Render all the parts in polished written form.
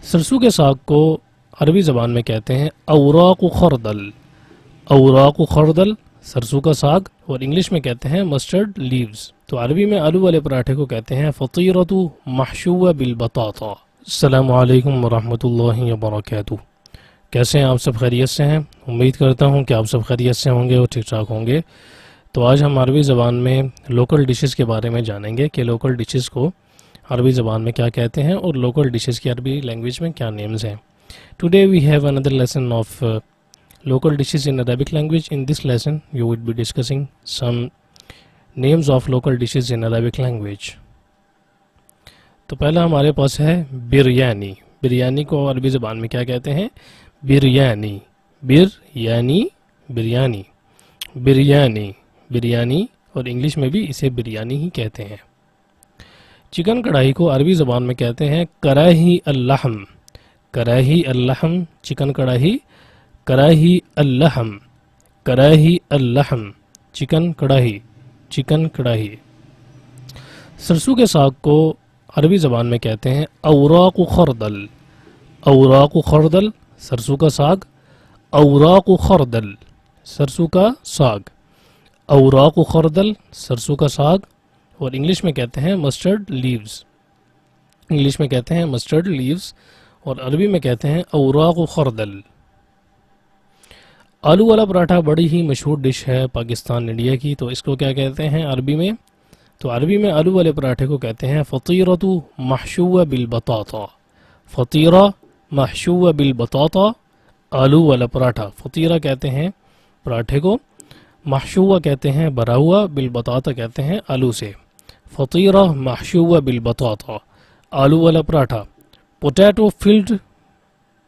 सरसों के साग को अरबी ज़बान में कहते हैं औराक खरदल। औराक खरदल सरसों का साग, और इंग्लिश में कहते हैं मस्टर्ड लीव्स। तो अरबी में आलू वाले पराठे को कहते हैं फतीरतु महशूवा बिल बताता। अस्सलामु अलैकुम वरहमतुल्लाहि वबरकातुहू। कैसे हैं आप सब? खैरियत से हैं? उम्मीद करता हूं कि आप सब खैरियत से होंगे और ठीक ठाक होंगे। तो आज हम अरबी ज़बान में लोकल डिशेस के बारे में जानेंगे कि लोकल डिशेस को अरबी ज़बान में क्या कहते हैं और लोकल डिशेस की अरबी लैंग्वेज में क्या नेम्स हैं। Today we have another lesson of local dishes in Arabic language. In this lesson you would be discussing some names of local dishes in Arabic language. तो पहला हमारे पास है बिरयानी। बिरयानी को अरबी ज़बान में क्या कहते हैं? बिरयानी। बिरयानी बिरयानी बिरयानी बिरयानी, और इंग्लिश में भी इसे बिरयानी ही कहते हैं। चिकन कढ़ाई को अरबी ज़बान में कहते हैं कराही अल्लहम। कराही अल्लहम चिकन कढ़ाई, कराही अल्लहम, कराही अल्लहम चिकन कढ़ाई, चिकन कढ़ाई। सरसों के साग को अरबी ज़बान में कहते हैं औराक खरदल। औराक खरदल सरसों का साग, औराक खरदल सरसों का साग, औराक खरदल सरसों का साग, और इंग्लिश में कहते हैं मस्टर्ड लीव्स। इंग्लिश में कहते हैं मस्टर्ड लीव्स और अरबी में कहते हैं औराक खरदल। आलू वाला पराठा बड़ी ही मशहूर डिश है पाकिस्तान इंडिया की। तो इसको क्या कहते हैं अरबी में? तो अरबी में आलू वाले पराठे को कहते हैं फतीरतु महशूवा बिल बताता। फतीरा महशूवा बिल बताता, आलू वाला पराठा। फतीरा कहते हैं पराठे को, महशूवा कहते हैं भरा हुआ, बिल बताता कहते हैं आलू से। फतीरा महशूवा बिल बताता, आलू वाला paratha. Potato field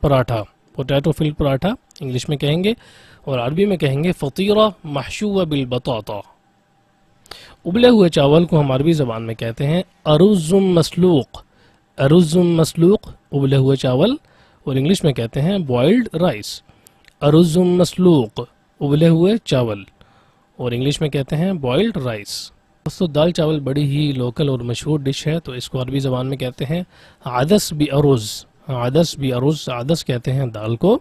paratha, potato field paratha English में कहेंगे, और अरबी में कहेंगे फतीरा महशूवा बिल बताता। उबले हुए चावल को हम अरबी ज़बान में कहते हैं अरुज़ुम मसलूक। अरुज़ुम मसलूक उबले हुए चावल, और इंग्लिश में कहते हैं बॉइल्ड राइस। अरुज़ुम मसलूक उबले हुए चावल, और इंग्लिश में कहते हैं बॉइल्ड राइस। दोस्तों, दाल चावल बड़ी ही लोकल और मशहूर डिश है। तो इसको अरबी ज़बान में कहते हैं आदस बी अरुज़। आदस बी अरुज़, आदस कहते हैं दाल को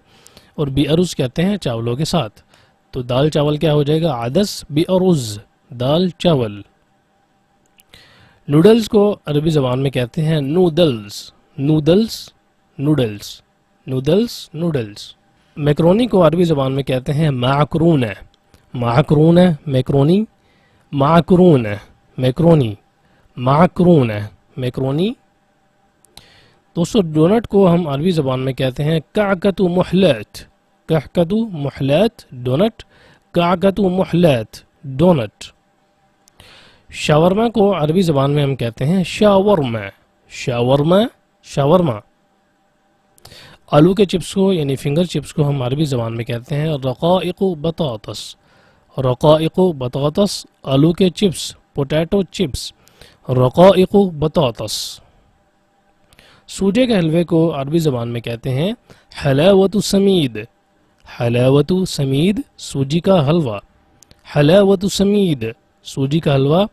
और बी अरुज़ कहते हैं चावलों के साथ। तो दाल चावल क्या हो जाएगा? आदस बी अरुज़, दाल चावल। नूडल्स को अरबी ज़बान में कहते हैं noodles. Noodles noodles noodles noodles. Macaroni को अरबी ज़बान में कहते हैं माकरून है। माकरून है मैक्रोनी, माकरून है मैक्रोनी, माकरून है मैक्रोनी। दोस्तों, डोनट को हम अरबी ज़बान में कहते हैं काकतु मुहलत। काकतु मुहलत डोनट, काकतु मुहलत डोनट। शावरमा को अरबी ज़बान में हम कहते हैं शावरमा। Shawarma shawarma. आलू के चिप्स को यानी फिंगर चिप्स को हम अरबी ज़बान में कहते हैं रक़ाइक़ु बतातस। रक़ाइक़ु बतातस आलू के चिप्स, पोटैटो चिप्स, रक़ाइक़ु बतातस। सूजे के हलवे को अरबी ज़बान में कहते हैं हलावतु समीद। हलावतु समीद सूजी का हलवा, हलावतु समीद सूजी का हलवा,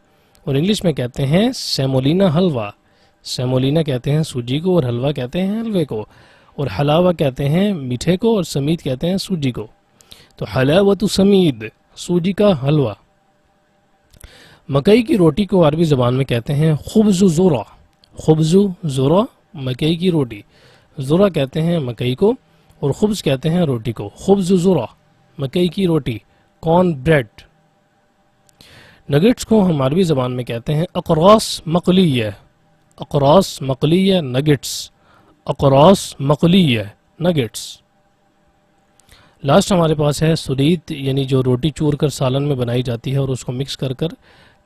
और इंग्लिश में कहते हैं सेमोलिना हलवा। सेमोलिना कहते हैं सूजी को और हलवा कहते हैं हलवे को, और हलावा कहते हैं मीठे को और समीद कहते हैं सूजी को। तो हलावतु समीद सूजी का हलवा। मकई की रोटी को अरबी ज़बान में कहते हैं खुब्ज़ु ज़ुरा। खुब्ज़ु ज़ुरा मकई की रोटी। ज़ुरा कहते हैं मकई को और खुब्ज़ कहते हैं रोटी को। खुब्ज़ु ज़ुरा मकई की रोटी, कॉर्न ब्रेड। नगेट्स को हम अरबी ज़बान में कहते हैं अक़रास मक़लिया। अक़रास मक़लिया नगेट्स, अक़रास मक़लिया नगेट्स। लास्ट हमारे पास है सुरीत, यानी जो रोटी चूर कर सालन में बनाई जाती है और उसको मिक्स कर कर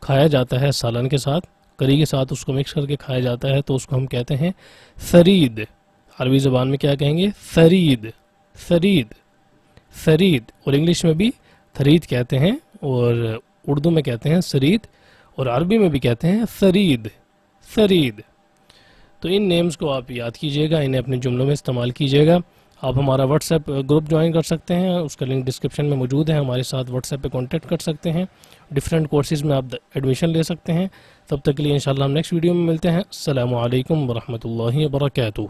खाया जाता है सालन के साथ, करी के साथ उसको मिक्स करके खाया जाता है। तो उसको हम कहते हैं फरीद। अरबी ज़बान में क्या कहेंगे? फरीद, फरीद, फरीद, और इंग्लिश में भी फरीद कहते हैं, और उर्दू में कहते हैं सरीद, और अरबी में भी कहते हैं फरीद, फरीद। तो इन नेम्स को आप याद कीजिएगा, इन्हें अपने जुमलों में इस्तेमाल कीजिएगा। आप हमारा व्हाट्सएप ग्रुप ज्वाइन कर सकते हैं, उसका लिंक डिस्क्रिप्शन में मौजूद है। हमारे साथ व्हाट्सएप पे कांटेक्ट कर सकते हैं। डिफरेंट कोर्सेज़ में आप एडमिशन ले सकते हैं। तब तक के लिए इंशाल्लाह हम नेक्स्ट वीडियो में मिलते हैं। अस्सलामु अलैकुम वरहमतुल्लाहि वबरकातुहू।